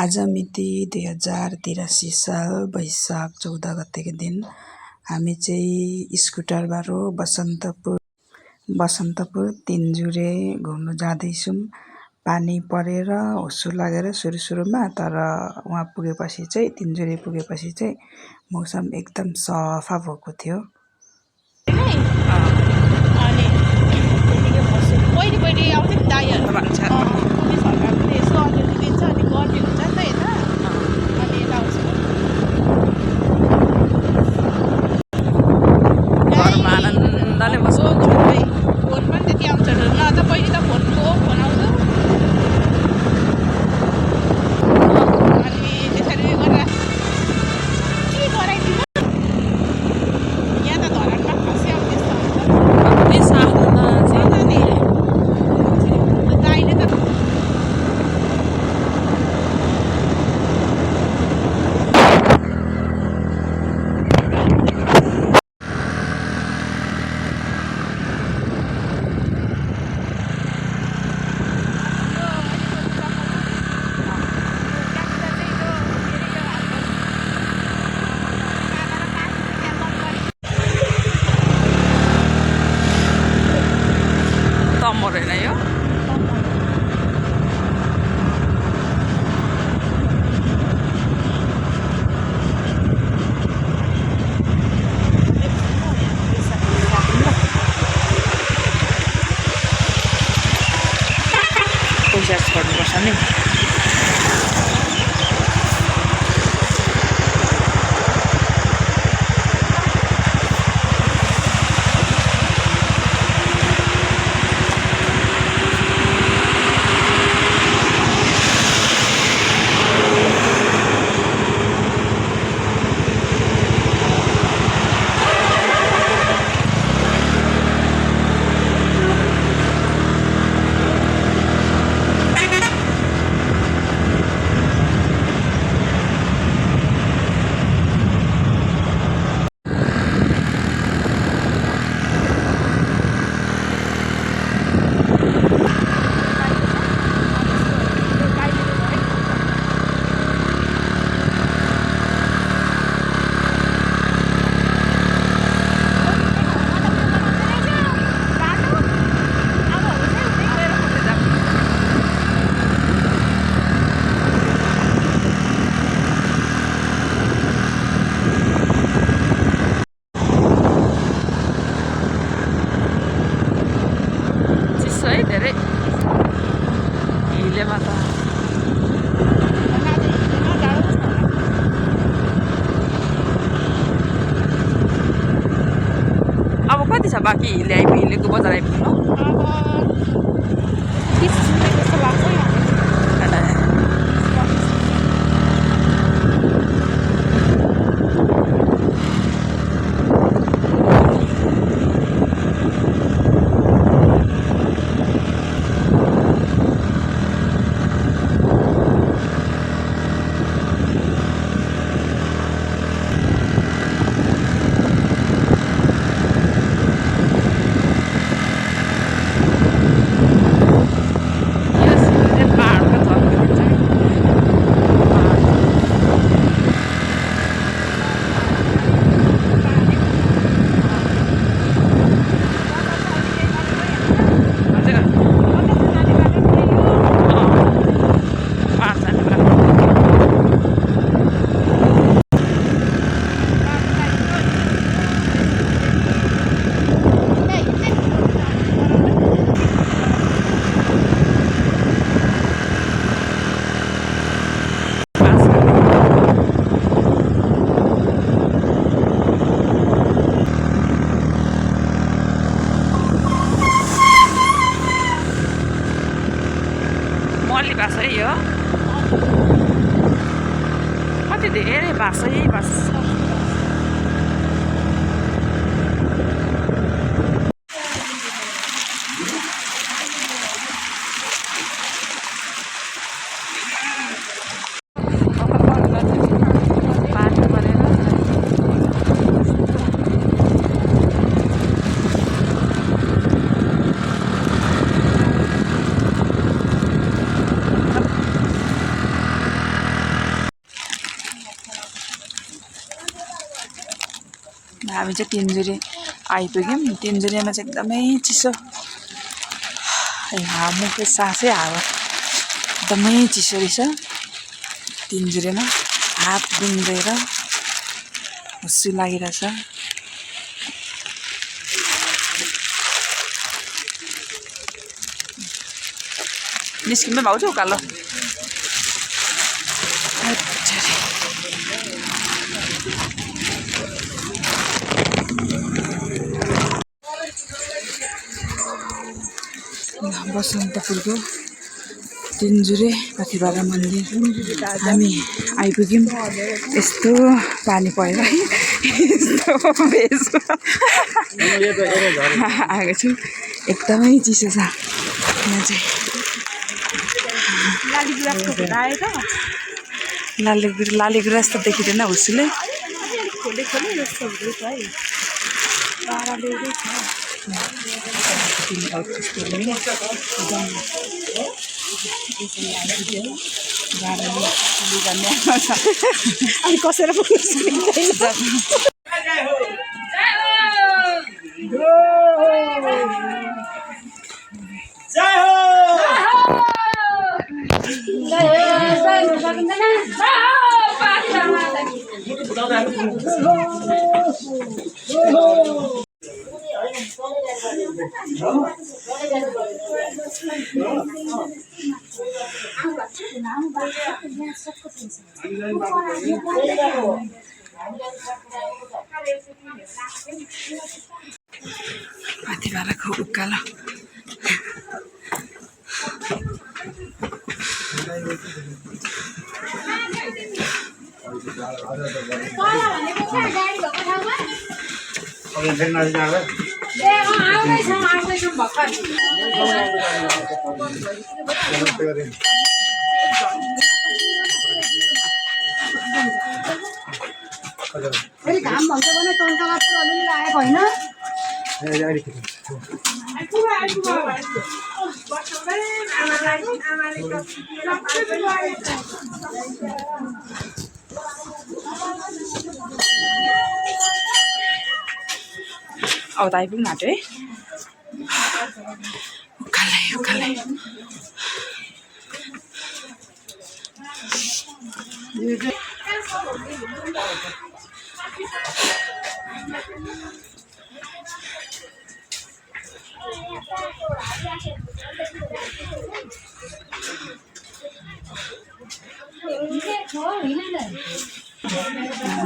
आज मिति 2083 साल वैशाख 14 गतेको दिन हामी चाहिँ स्कुटरबाट बसन्तपुर तिनजुरे घुम्न जाँदैछौँ। पानी परेर हुस्सु लागेर सुरुमा, तर वहाँ पुगेपछि चाहिँ तिनजुरे पुगेपछि चाहिँ मौसम एकदम सफा भएको थियो। गर्नुपर्छ नि। अब कति छ बाँकी हिलेको बजार आइपुग्नु? भाषा यो कति धेरै भाषा यही भाषा। हामी चाहिँ तिनजुरे आइपुग्यौँ। तिनजुरेमा चाहिँ एकदमै चिसो, मुखै सासै हावा एकदमै चिसो रहेछ तिनजुरेमा। हात दुख्दैन, हुस्सु लागिरहेछ। निस्किँदै भाउजू उकालो। बसन्तपुरको तिनजुरे पथिबारा मन्दिर हामी आइपुग्यौँ। यस्तो पानी परेर यस्तो भेष आएको छु। एकदमै चिसो छ यहाँ चाहिँ। लालीगुराँस त देखिँदैन हुस्सुले। अनि कसेर पथिबाराको उकालो। घाम भन्छ भने टन्कामा पुरा लागेको होइन। अब त आइपुग्नु आँट्यो है। उकालै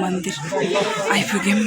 मन्दिर आइपुग्यौँ।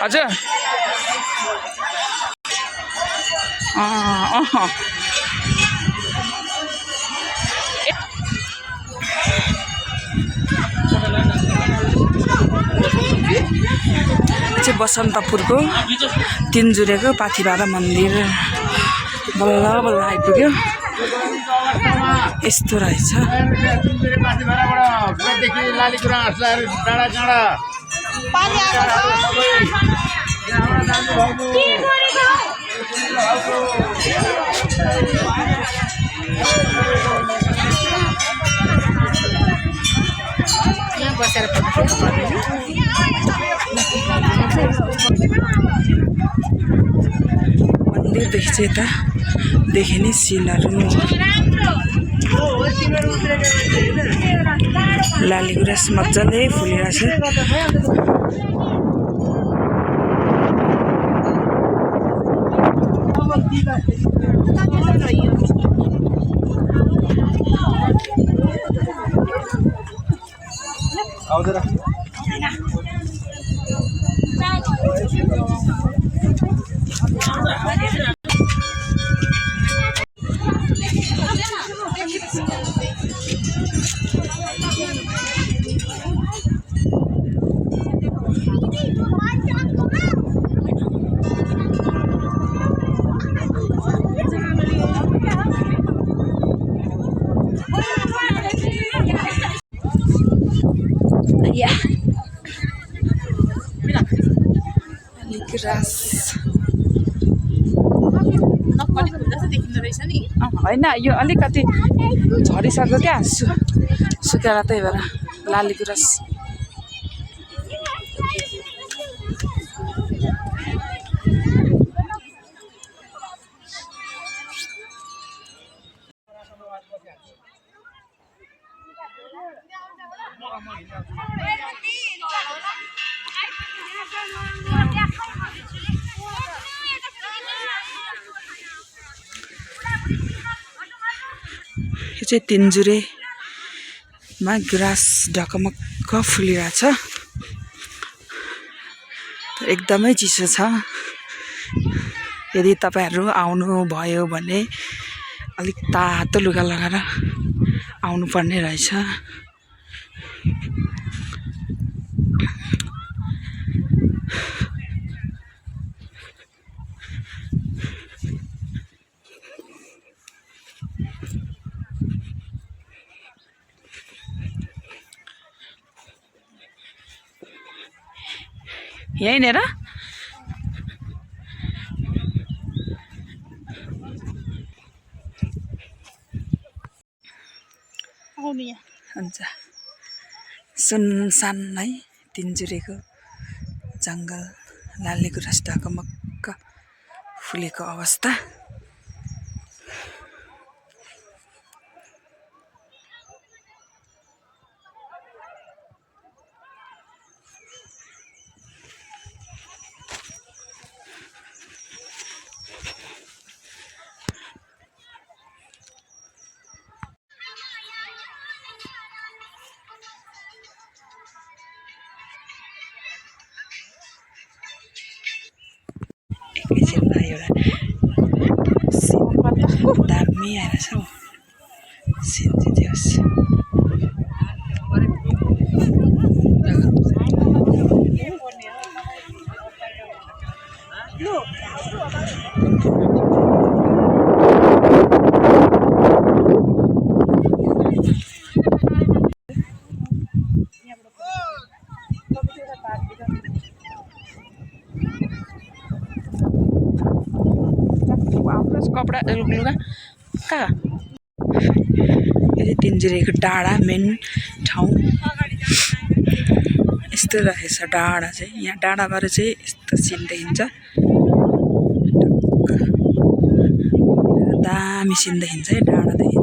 हजुर चाहिँ बसन्तपुरको तिनजुरेको पाथिबारा मन्दिर बल्ल बल्ल आइपुग्यो। यस्तो रहेछ। बसेर मन्दिरदेखि चाहिँ यता देखिने सिनहरू लालीगुराँस मजाले फुलिरहेछ। लालीगुराँस होइन यो अलिकति झरिसक्यो क्या सुकेर त्यही भएर लालीगुराँस यो चाहिँ तिनजुरेमा गुराँस ढकमक्क फुलिरहेछ एकदमै चिसो छ यदि तपाईहरु आउनुभयो भने अलिक तातो लुगा लगाएर आउनु पर्ने रहेछ यहीँनेर हुन्छ सुनसान है तिनजुरेको जंगल लालीगुराँस ढकमक्क फुलेको अवस्था एकैछिनमा एउटा दामी आइरहेछ हौ सिन चाहिँ दियोस् कपडा लुगा कहाँ यो तिनजुरेको डाँडा मेन ठाउँ यस्तो रहेछ डाँडा चाहिँ यहाँ डाँडाबाट चाहिँ यस्तो सिन देखिन्छ दामी सिन देखिन्छ है डाँडादेखि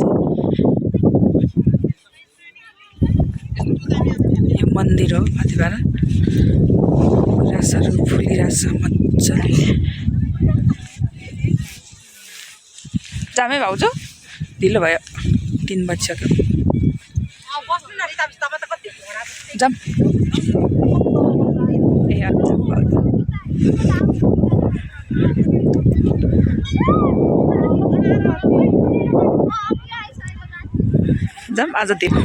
चाहिँ यो मन्दिर हो माथिबाट गुराँसहरू फुलिरहेछ मजाले जामै भाउजू ढिलो भयो 3 बजिसक्यो जाम ए अच्छा जाम आज ढिलो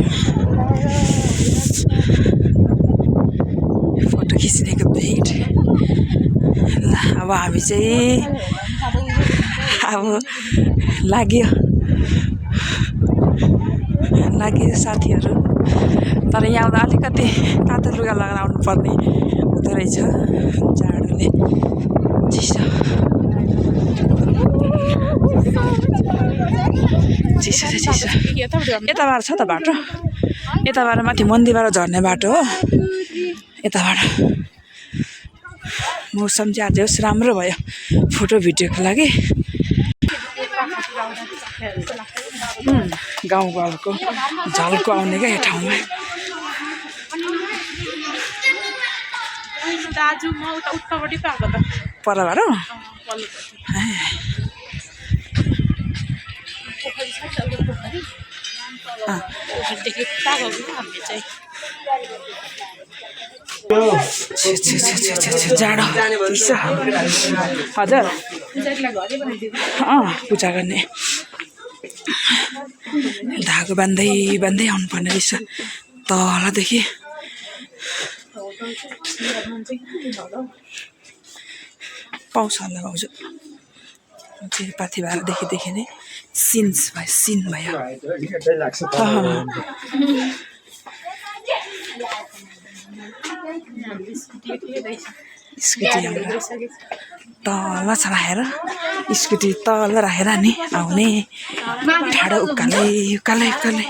फोटो खिच्नेको भेट ल अब हामी चाहिँ अब लाग्यो साथीहरु तर यहाँ आउँदा अलिकति तातो लुगा लगाएर आउनु पर्ने हुँदो रहेछ जाडोले चिसो यताबाट छ त बाटो यताबाट माथि मन्दिरबाट झर्ने बाटो हो यताबाट मौसम चाहिँ आज होस् राम्रो भयो फोटो भिडियोको लागि गाउँघरको झल्को आउने क्या यो ठाउँमा दाजु म उता उत्तापट्टि त आएको त परबाट जाडो हजुर पूजा गर्ने धागो बान्दै बान्दै आउनु पर्ने रहेछ तलदेखि पाउँछ होला भाउजू चाहिँ पाथिभारादेखि नै सिन भयो स्कुटी हाम्रो तल छ राखेर स्कुटी तल राखेर नि आउने ठाडो उकालै उकालै उकालै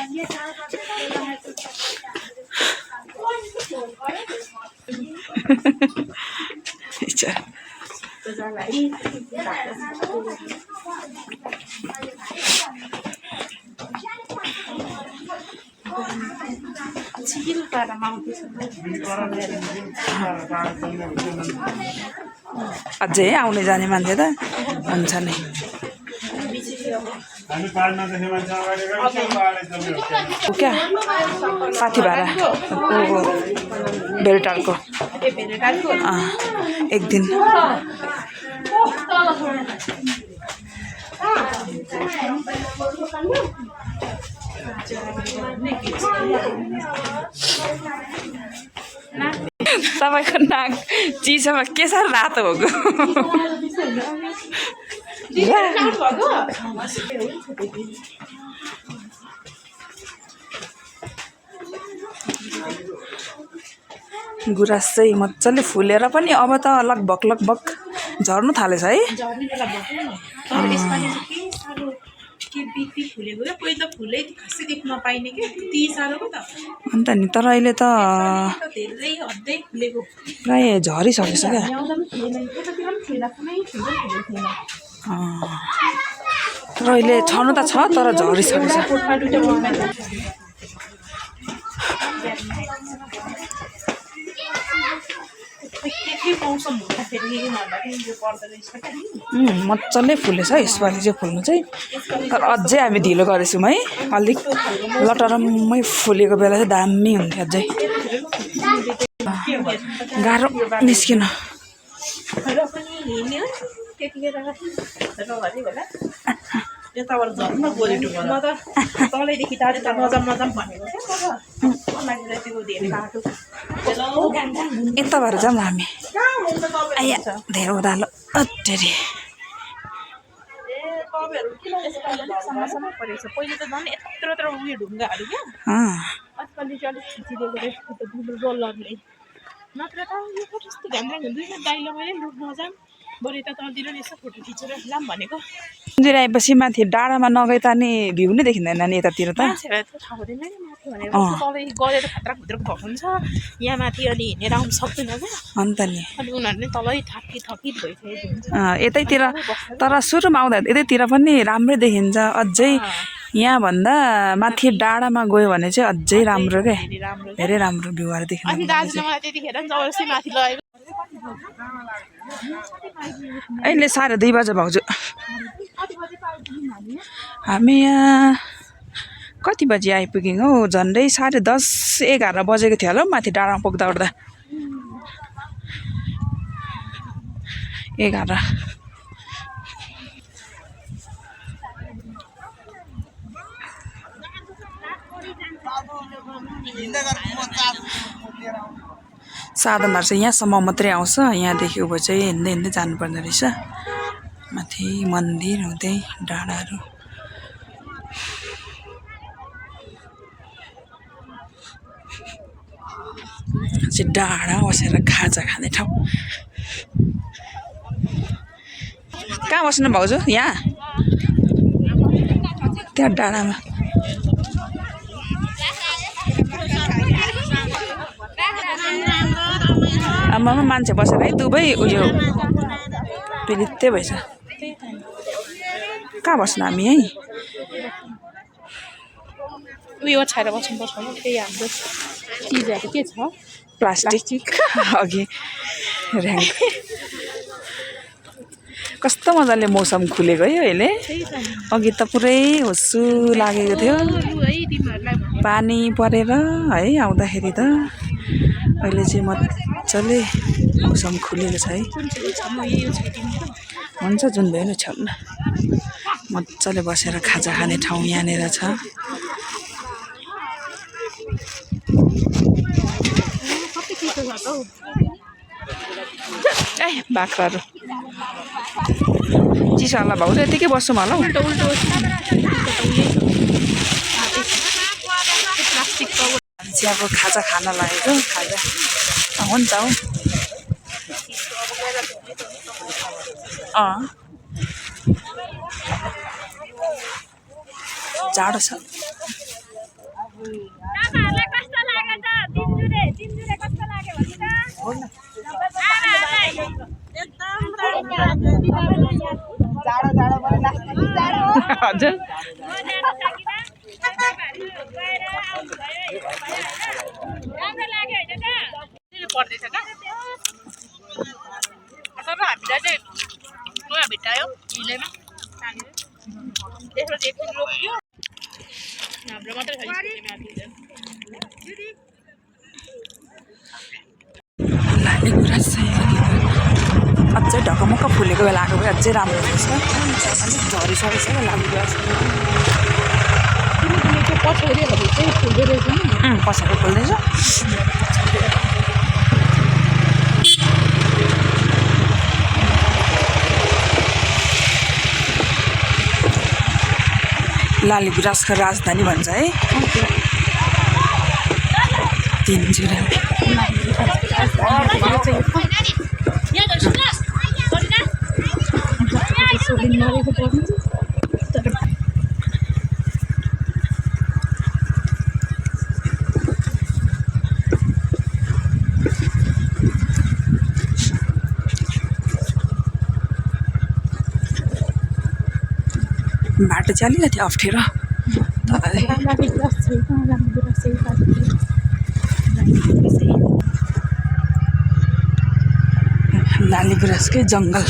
अझै आउने जाने मान्छे त हुन्छ नि क्या साथी भाडा बेलटारको एक दिन तपाईँको नाक चिसोमा के साह्रो रातो भएको गुराँस चाहिँ मजाले फुलेर पनि अब त लगभग लगभग झर्नु थालेछ है अन्त नि तर अहिले त प्राय झरिसकेछ क्या तर अहिले छनु त छ तर झरिसकेछ मजाले फुलेछ यसपालि चाहिँ फुल्नु चाहिँ तर अझै हामी ढिलो गरेछौँ है अलिक लटरम्मै फुलेको बेला चाहिँ दामी हुन्थ्यो अझै गाह्रो निस्किन यता भएर जाऊँ हामी आया धेरै उधालो अटेरी मन्दिर आएपछि माथि डाँडामा नगए त नि भ्यू नै देखिँदैन नि यतातिर त अन्त नि यतैतिर तर सुरुमा आउँदा यतैतिर पनि राम्रै देखिन्छ अझै यहाँभन्दा माथि डाँडामा गयो भने चाहिँ अझै राम्रो क्या धेरै राम्रो भ्यूहरू देखिन्छ अहिले 2:30 बजे भाउजू हामी यहाँ कति बजी आइपुग्यौँ हौ झन्डै 10:30-11 बजेको थियो होला हौ माथि डाँडामा पुग्दा ओर्दा 11 साधनहरू चाहिँ यहाँसम्म मात्रै आउँछ यहाँदेखि उँभो चाहिँ हिँड्दै हिँड्दै जानुपर्ने रहेछ माथि मन्दिर हुँदै डाँडाहरू चाहिँ डाँडा बसेर खाजा खाने ठाउँ कहाँ बस्नु भाउजू यहाँ त्यहाँ डाँडामा आमामा मान्छे बसेर है दुबै उयो पिलित्ते भएछ कहाँ बस्नु हामी है उयो छाएर बस्नुपर्छ त्यही हाम्रो चिजहरू के छ प्लास्टिक अघि ऱ्याङ्क कस्तो मजाले मौसम खुलेको है अहिले अघि त पुरै हुस्सु लागेको थियो पानी परेर है आउँदाखेरि त अहिले चाहिँ मजाले मौसम खुलेको छ है हुन्छ जुन भयो नि छ्याउन मजाले बसेर खाजा खाने ठाउँ यहाँनिर छ ए बाख्राहरू चिसो होला भाउजू यतिकै बस्छौँ होला हौ अब खाजा खान लागेको खाजा हुन्छ हौ जाडो छ हजुर पर्दैछ क्या तर हामीलाई चाहिँ नयाँ भेट्टायो हिलेमा त्यसपछि एकछिन रोक्यो हाम्रो मात्रै लाली गुराँस चाहिँ अझै ढकमक्क फुलेको बेला आएको भए अझै राम्रो रहेछ अलिक झरिसकेको छ लाली गुराँस पछाडिहरू चाहिँ फुल्दो रहेछ नि पछाडि फुल्दैछ लाली गुराँसको राजधानी भन्छ है तिनजुरे बाटो चाहिँ अलिकति अप्ठ्यारो लाली गुराँसकै जङ्गल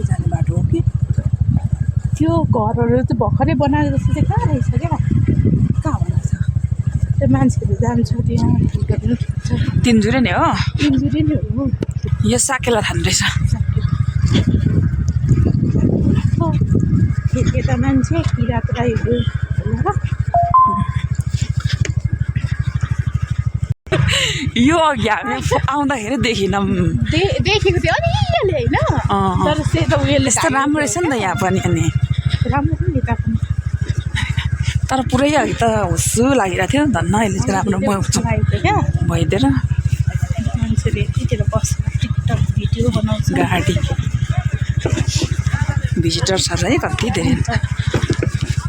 जाने बाटो हो कि त्यो घरहरू चाहिँ भर्खरै बनाएर जस्तो चाहिँ कहाँ रहेछ क्या कहाँ भन्नु छ त्यो मान्छेहरू जान्छ त्यहाँ तिनजुरे नै हो तिनजुरे नै हो यो साकेला थान रहेछ यता मान्छे किरात राईहरू यो अघि हामी आउँदाखेरि देखिनौँ देखेको थियो अलिअलि होइन तर सेतो उयोले यस्तो राम्रो रहेछ नि त यहाँ पनि अनि राम्रो छ नि यता पनि तर पुरै अघि त हुस्सु लागिरहेको थियो धन्न अहिले चाहिँ राम्रो क्या भइदिएर मान्छेले यतिखेर बसेर टिकटक भिडियो बनाउँछ गाडी भिजिटर छ है कति धेरै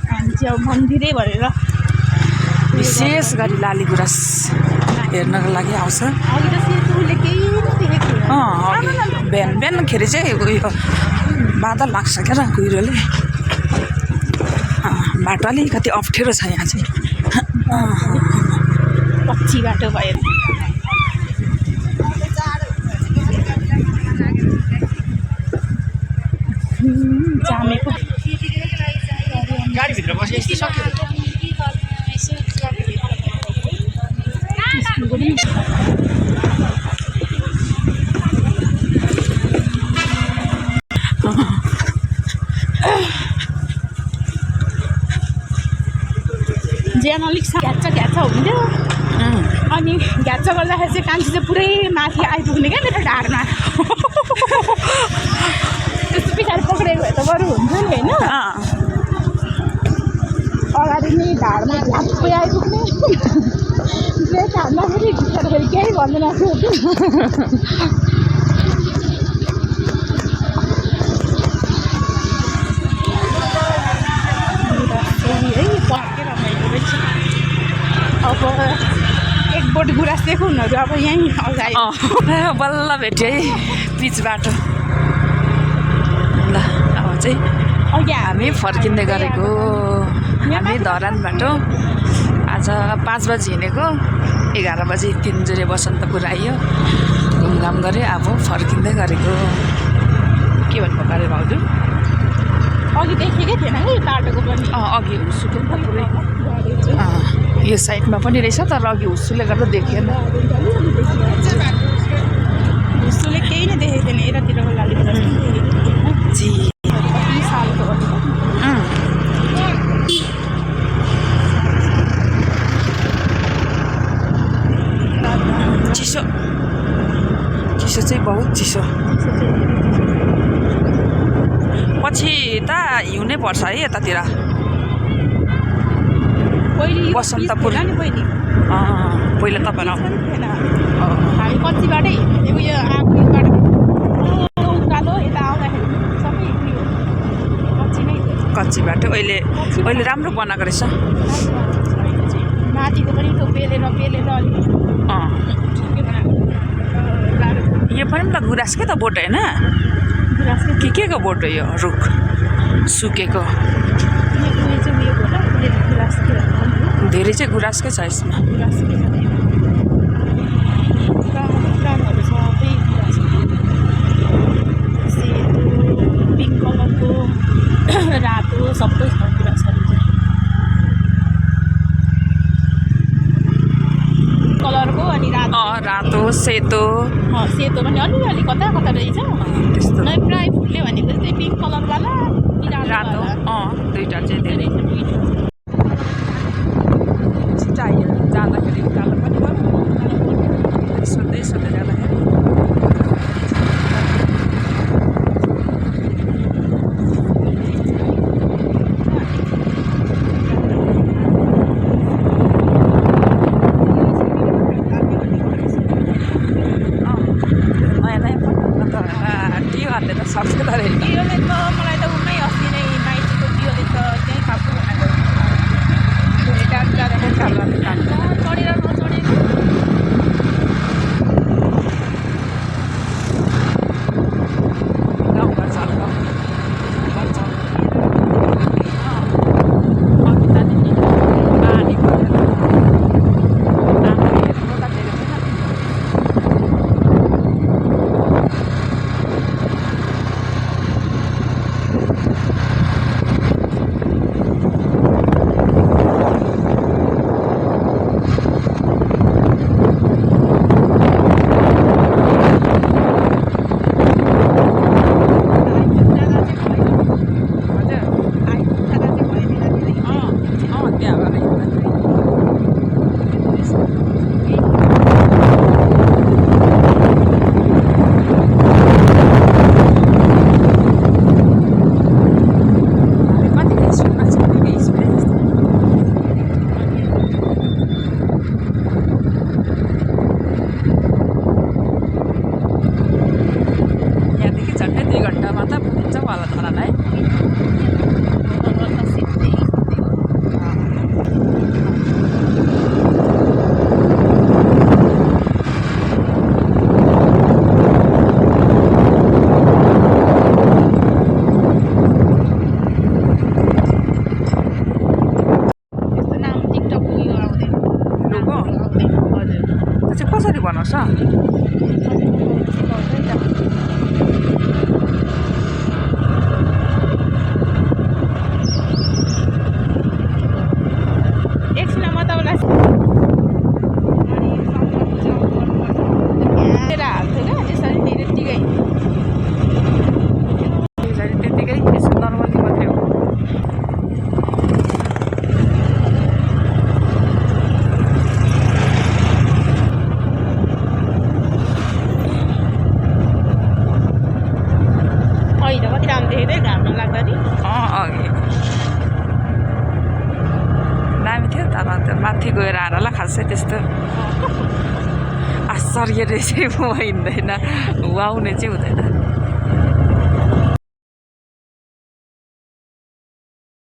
हामी चाहिँ अब मन्दिरै भनेर विशेष गरी लाली गुराँस हेर्नको लागि आउँछ अघि त सेतुले केही देखेको थिएन बिहान बिहानखेरि चाहिँ उयो बादल लाग्छ क्या र कुहिरोले बाटो अलिकति अप्ठ्यारो छ यहाँ चाहिँ पछि बाटो भयो जामेको गाडीभित्र बसी यस्तो सक्यो ज्यान अलिक घ्याच्च हुन्थ्यो अनि घ्याच्च गर्दाखेरि चाहिँ कान्छी चाहिँ पुरै माथि आइपुग्ने क्या मेरो ढाडमा त्यस्तो पछाडि पक्रेको भए त बरु हुन्थ्यो नि होइन अगाडि नै ढाडमा झ्याप्पै आइपुग्ने ब्रेक हाल्दाखेरि भित्रखेरि केही भन्दैन थियो है पक्कै रमाइलो रहेछ अब एक बोट गुराँस दिएको हुनुहरू अब यहीँ अगाडि बल्ल भेट्यो है पिच बाटो ल अब चाहिँ अघि हामी फर्किँदै गरेको हामी धरानबाट आज 5 बजी हिँडेको 11 बजी तिनजुरे बसन्तपुर आयो घुमघाम गऱ्यो अब फर्किँदै गरेको के भन्नु पर्यो भाउजू अघि देखेकै थिएन है बाटोको पनि अघि हुस्सुले त पुरै यो साइडमा पनि रहेछ तर अघि हुस्सुले गर्दा देखिएन हुस्सुले केही नै देखेको थिएन यतातिरको लाली गुराँस जी कति सालको चिसो चिसो चाहिँ बहुत चिसो पछि त हिउँनै पर्छ है यतातिर पहिले यो बसन्तपुर। पिच थिएन नि पहिले पहिला तपाईँ पिच पनि थिएन हामी कच्ची बाटै हिँड्थ्यौँ यो आएको यो बाटो उकालो यता आउँदाखेरि सबै उयो कच्ची नै थियो कच्ची बाटो अहिले राम्रो बनाएको रहेछ माथिको पनि त्यो पेलेर अलिक ठिकै बनाएको यो पनि त गुराँसकै त बोट होइन गुराँसकै के को बोट हो यो रुख सुकेको उयो चाहिँ उयो होला गुराँसकै धेरै चाहिँ गुराँसकै छ यसमा गुराँसकै छ पुरानोहरू सबै गुराँसको सेतो पिङ्क कलरको रातो सबै छ गुराँसहरू चाहिँ कलरको अनि रातो सेतो सेतो पनि अलिअलि कता रहेछ त्यस्तो नै प्राय फुलले भनेको चाहिँ पिङ्क कलरवाला रातो दुईवटा चाहिँ धेरै छिटो जाँदाखेरि उकालो पनि भयो सोध्दै जाँदाखेरि सक्छ त डियोले त मलाई त उमै अस्ति नै माइतीको डियोले त त्यहीँ खाएको भनेको जाँदाखेरि चढेर नचढेर गाउँघर चाल कसरी बनाउँछ एकछिनमा तपाईँलाई हाल्थ्यो क्या त्यसरी त्यतिकै यसो नर्मली मात्रै हो कति राम्रो देखेँ घाम नलाग्दा नि अघि दामी थियो तर त्यो माथि गएर आएर खासै त्यस्तो आश्चर्य चाहिँ म हिँड्दैन वाउने चाहिँ हुँदैन